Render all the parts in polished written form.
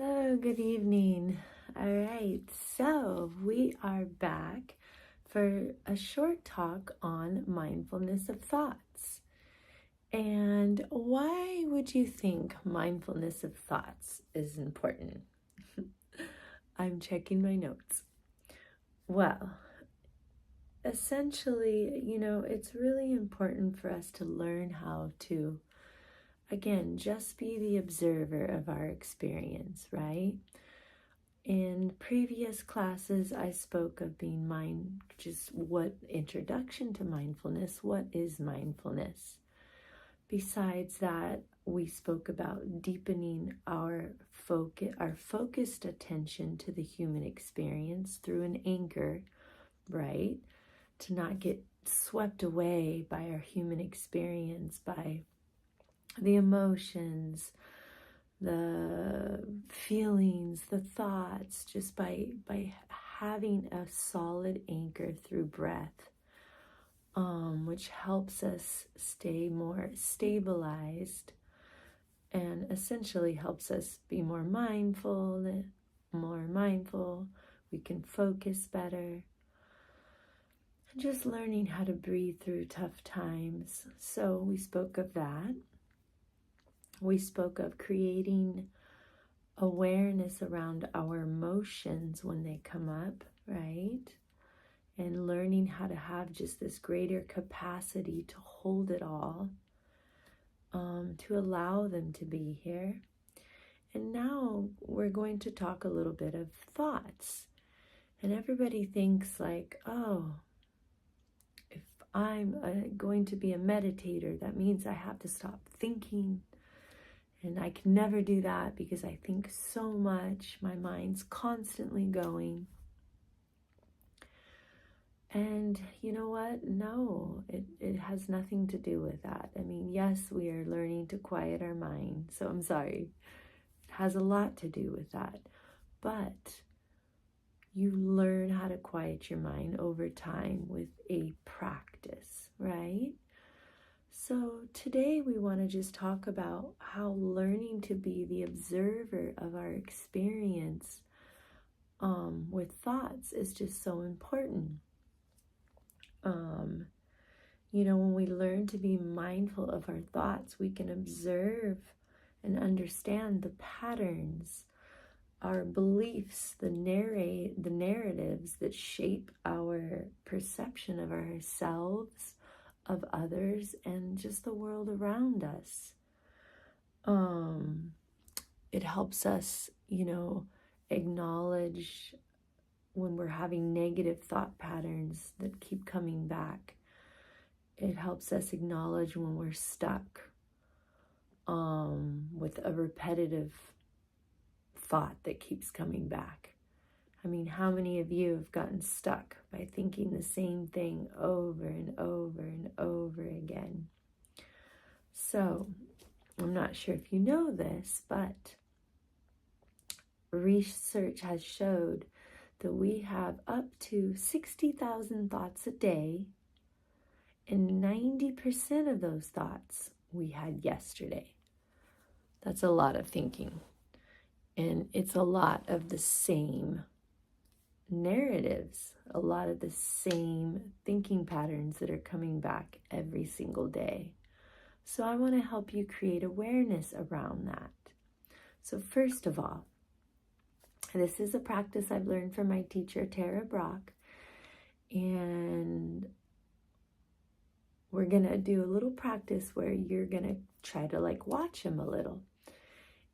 Hello, good evening. All right, so we are back for a short talk on mindfulness of thoughts. And why would you think mindfulness of thoughts is important? I'm checking my notes. Well, essentially, it's really important for us to learn how to, again, just be the observer of our experience, right? In previous classes, I spoke of being just what introduction to mindfulness, what is mindfulness? Besides that, we spoke about deepening our focused attention to the human experience through an anchor, right? To not get swept away by our human experience, by the emotions, the feelings, the thoughts, just by having a solid anchor through breath, which helps us stay more stabilized and essentially helps us be more mindful. We can focus better. And just learning how to breathe through tough times. So we spoke of that. We spoke of creating awareness around our emotions when they come up, right? And learning how to have just this greater capacity to hold it all, to allow them to be here. And now we're going to talk a little bit of thoughts. And everybody thinks like, oh, if I'm going to be a meditator, that means I have to stop thinking. And I can never do that because I think so much. My mind's constantly going. And you know what? No, it has nothing to do with that. I mean, yes, we are learning to quiet our mind. So I'm sorry. It has a lot to do with that. But you learn how to quiet your mind over time with a practice, right? So today we want to just talk about how learning to be the observer of our experience with thoughts is just so important. When we learn to be mindful of our thoughts, we can observe and understand the patterns, our beliefs, the narratives that shape our perception of ourselves, of others, and just the world around us. It helps us, acknowledge when we're having negative thought patterns that keep coming back. It helps us acknowledge when we're stuck with a repetitive thought that keeps coming back. I mean, how many of you have gotten stuck by thinking the same thing over and over and over again? So, I'm not sure if you know this, but research has showed that we have up to 60,000 thoughts a day, and 90% of those thoughts we had yesterday. That's a lot of thinking. And it's a lot of the same narratives, a lot of the same thinking patterns that are coming back every single day. So I want to help you create awareness around that. So first of all, this is a practice I've learned from my teacher, Tara Brock, and we're going to do a little practice where you're going to try to watch him a little.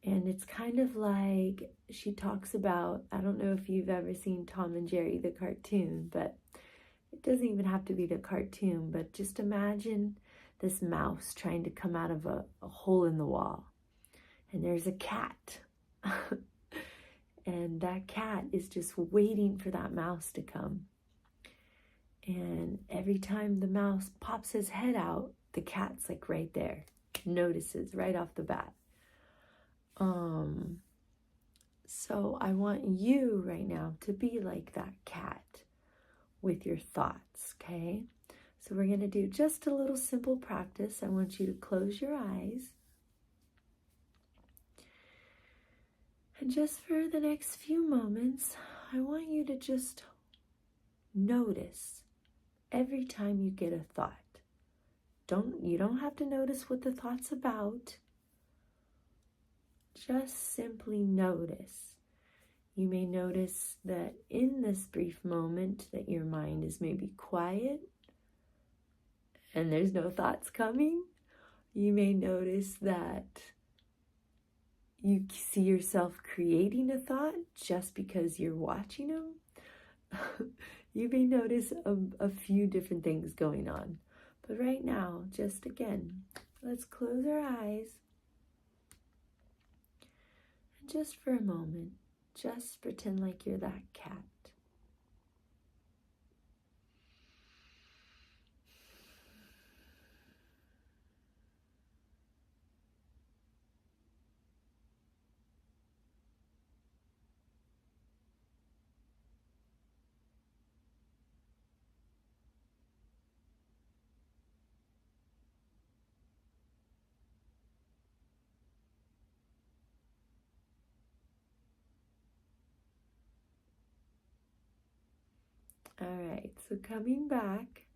And it's kind of like she talks about, I don't know if you've ever seen Tom and Jerry, the cartoon, but it doesn't even have to be the cartoon, but just imagine this mouse trying to come out of a hole in the wall. And there's a cat. And that cat is just waiting for that mouse to come. And every time the mouse pops his head out, the cat's right there, notices right off the bat. So I want you right now to be like that cat with your thoughts, okay? So we're going to do just a little simple practice. I want you to close your eyes. And just for the next few moments, I want you to just notice every time you get a thought. You don't have to notice what the thought's about. Just simply notice. You may notice that in this brief moment that your mind is maybe quiet and there's no thoughts coming. You may notice that you see yourself creating a thought just because you're watching them. You may notice a few different things going on. But right now, just again, let's close our eyes. And just for a moment, just pretend like you're that cat. All right, so coming back,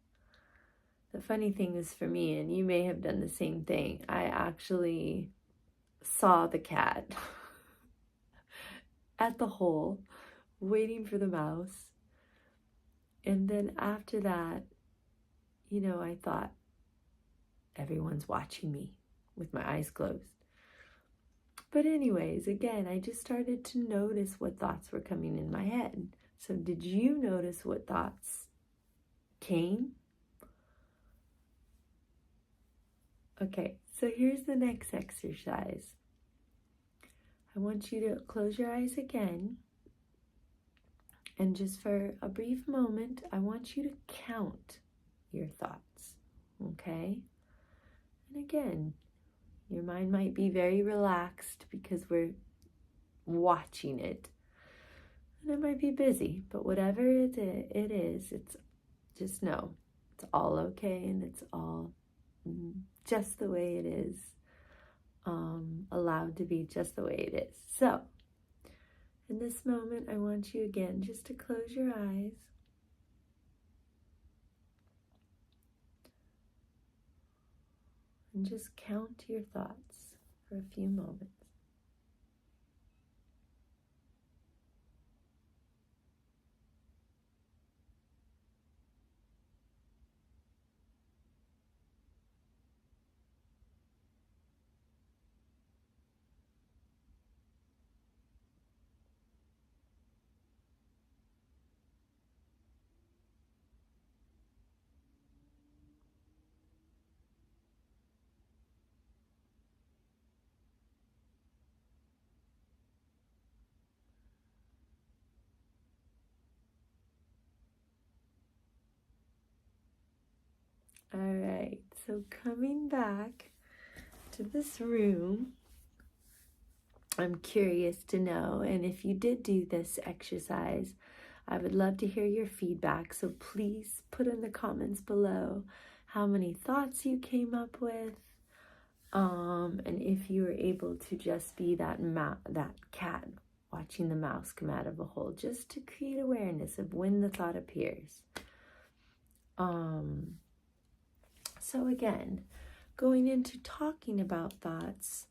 the funny thing is for me, and you may have done the same thing, I actually saw the cat at the hole, waiting for the mouse. And then after that, I thought, everyone's watching me with my eyes closed. But anyways, again, I just started to notice what thoughts were coming in my head. So did you notice what thoughts came? Okay, so here's the next exercise. I want you to close your eyes again. And just for a brief moment, I want you to count your thoughts, okay? And again, your mind might be very relaxed because we're watching it. And it might be busy, but whatever it is, it's just know it's all okay and it's all just the way it is, allowed to be just the way it is. So, in this moment, I want you again just to close your eyes. And just count your thoughts for a few moments. All right, so coming back to this room, I'm curious to know, and if you did do this exercise, I would love to hear your feedback. So please put in the comments below how many thoughts you came up with, and if you were able to just be that cat watching the mouse come out of a hole, just to create awareness of when the thought appears. So again, going into talking about thoughts,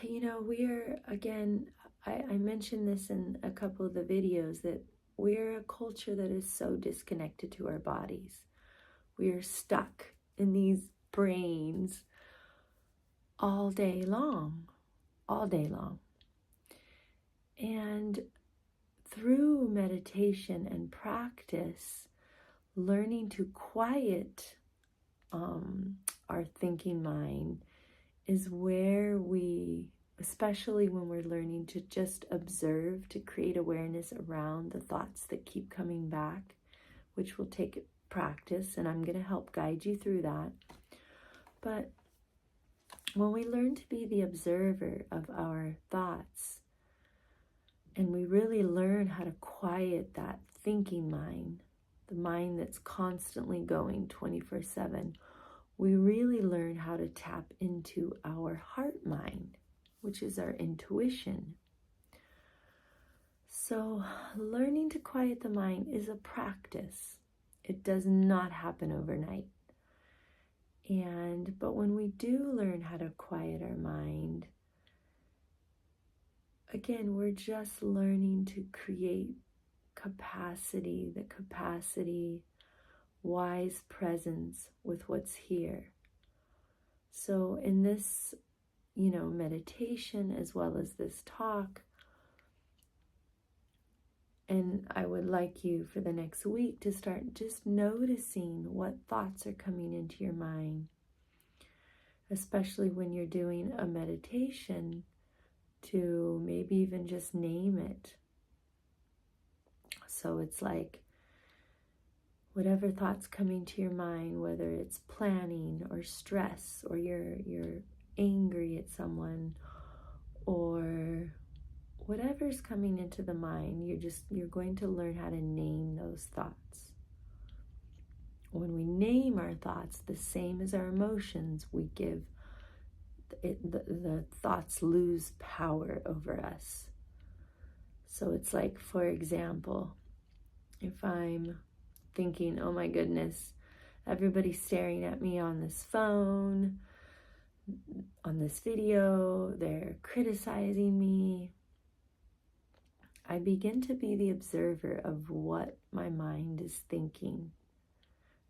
we're, again, I mentioned this in a couple of the videos, that we're a culture that is so disconnected to our bodies. We are stuck in these brains all day long. And through meditation and practice, learning to quiet our thinking mind is where we, especially when we're learning to just observe, to create awareness around the thoughts that keep coming back, which will take practice, and I'm going to help guide you through that. But when we learn to be the observer of our thoughts, and we really learn how to quiet that thinking mind, the mind that's constantly going 24/7, we really learn how to tap into our heart mind, which is our intuition. So learning to quiet the mind is a practice. It does not happen overnight. But when we do learn how to quiet our mind, again, we're just learning to create the capacity, wise presence with what's here. So in this, meditation as well as this talk, and I would like you for the next week to start just noticing what thoughts are coming into your mind, especially when you're doing a meditation, to maybe even just name it. So it's like whatever thoughts coming to your mind, whether it's planning or stress, or you're angry at someone, or whatever's coming into the mind, you're going to learn how to name those thoughts. When we name our thoughts, the same as our emotions, we give the thoughts lose power over us. So it's like, for example, if I'm thinking, oh my goodness, everybody's staring at me on this phone, on this video, they're criticizing me, I begin to be the observer of what my mind is thinking.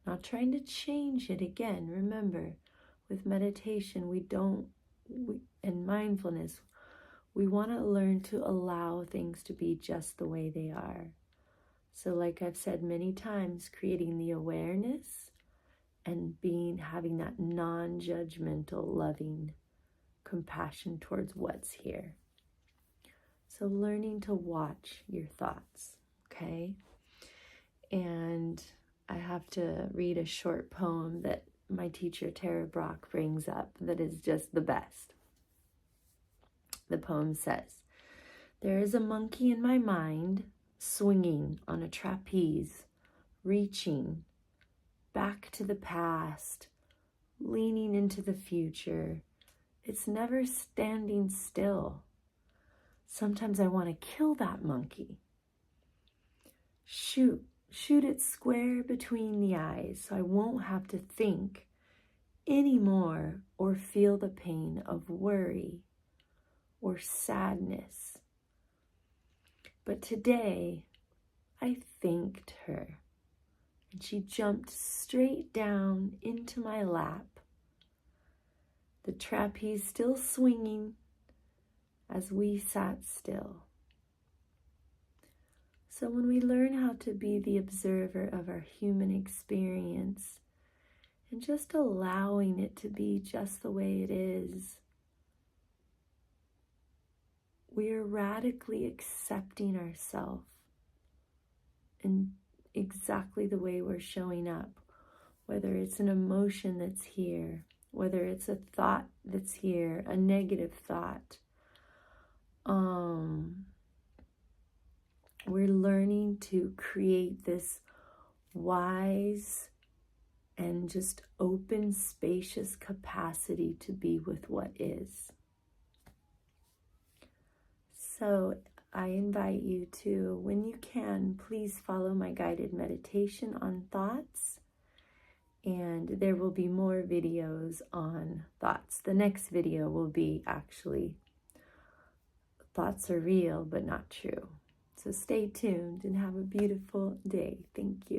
Not trying to change it again. Remember, with meditation, and mindfulness, we want to learn to allow things to be just the way they are. So like I've said many times, creating the awareness and having that non-judgmental, loving compassion towards what's here. So learning to watch your thoughts, okay? And I have to read a short poem that my teacher Tara Brach brings up that is just the best. The poem says, "There is a monkey in my mind, swinging on a trapeze, reaching back to the past, leaning into the future. It's never standing still. Sometimes I want to kill that monkey. Shoot it square between the eyes so I won't have to think anymore or feel the pain of worry or sadness. But today I thanked her, and she jumped straight down into my lap, the trapeze still swinging as we sat still." So when we learn how to be the observer of our human experience and just allowing it to be just the way it is, we are radically accepting ourselves in exactly the way we're showing up, whether it's an emotion that's here, whether it's a thought that's here, a negative thought. We're learning to create this wise and just open, spacious capacity to be with what is. So I invite you to, when you can, please follow my guided meditation on thoughts. And there will be more videos on thoughts. The next video will be actually thoughts are real but not true. So stay tuned and have a beautiful day. Thank you.